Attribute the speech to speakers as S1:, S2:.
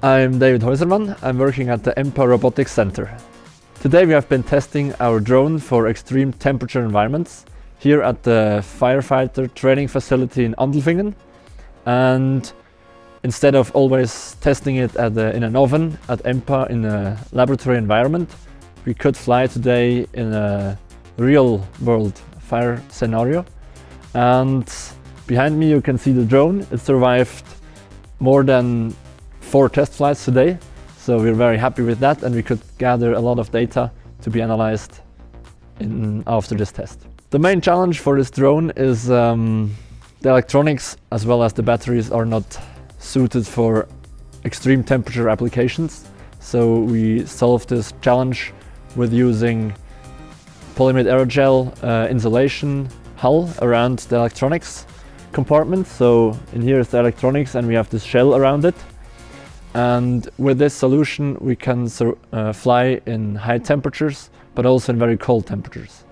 S1: I'm David Häusermann. I'm working at the EMPA Robotics Center. Today we have been testing our drone for extreme temperature environments here at the firefighter training facility in Andelfingen. And instead of always testing it in an oven at EMPA in a laboratory environment, we could fly today in a real world fire scenario. And behind me you can see the drone. It survived more than 4 test flights today, so we're very happy with that, and we could gather a lot of data to be analyzed after this test. The main challenge for this drone is the electronics as well as the batteries are not suited for extreme temperature applications, so we solved this challenge with using polyimide aerogel insulation hull around the electronics compartment. So in here is the electronics and we have this shell around it. And with this solution we can fly in high temperatures, but also in very cold temperatures.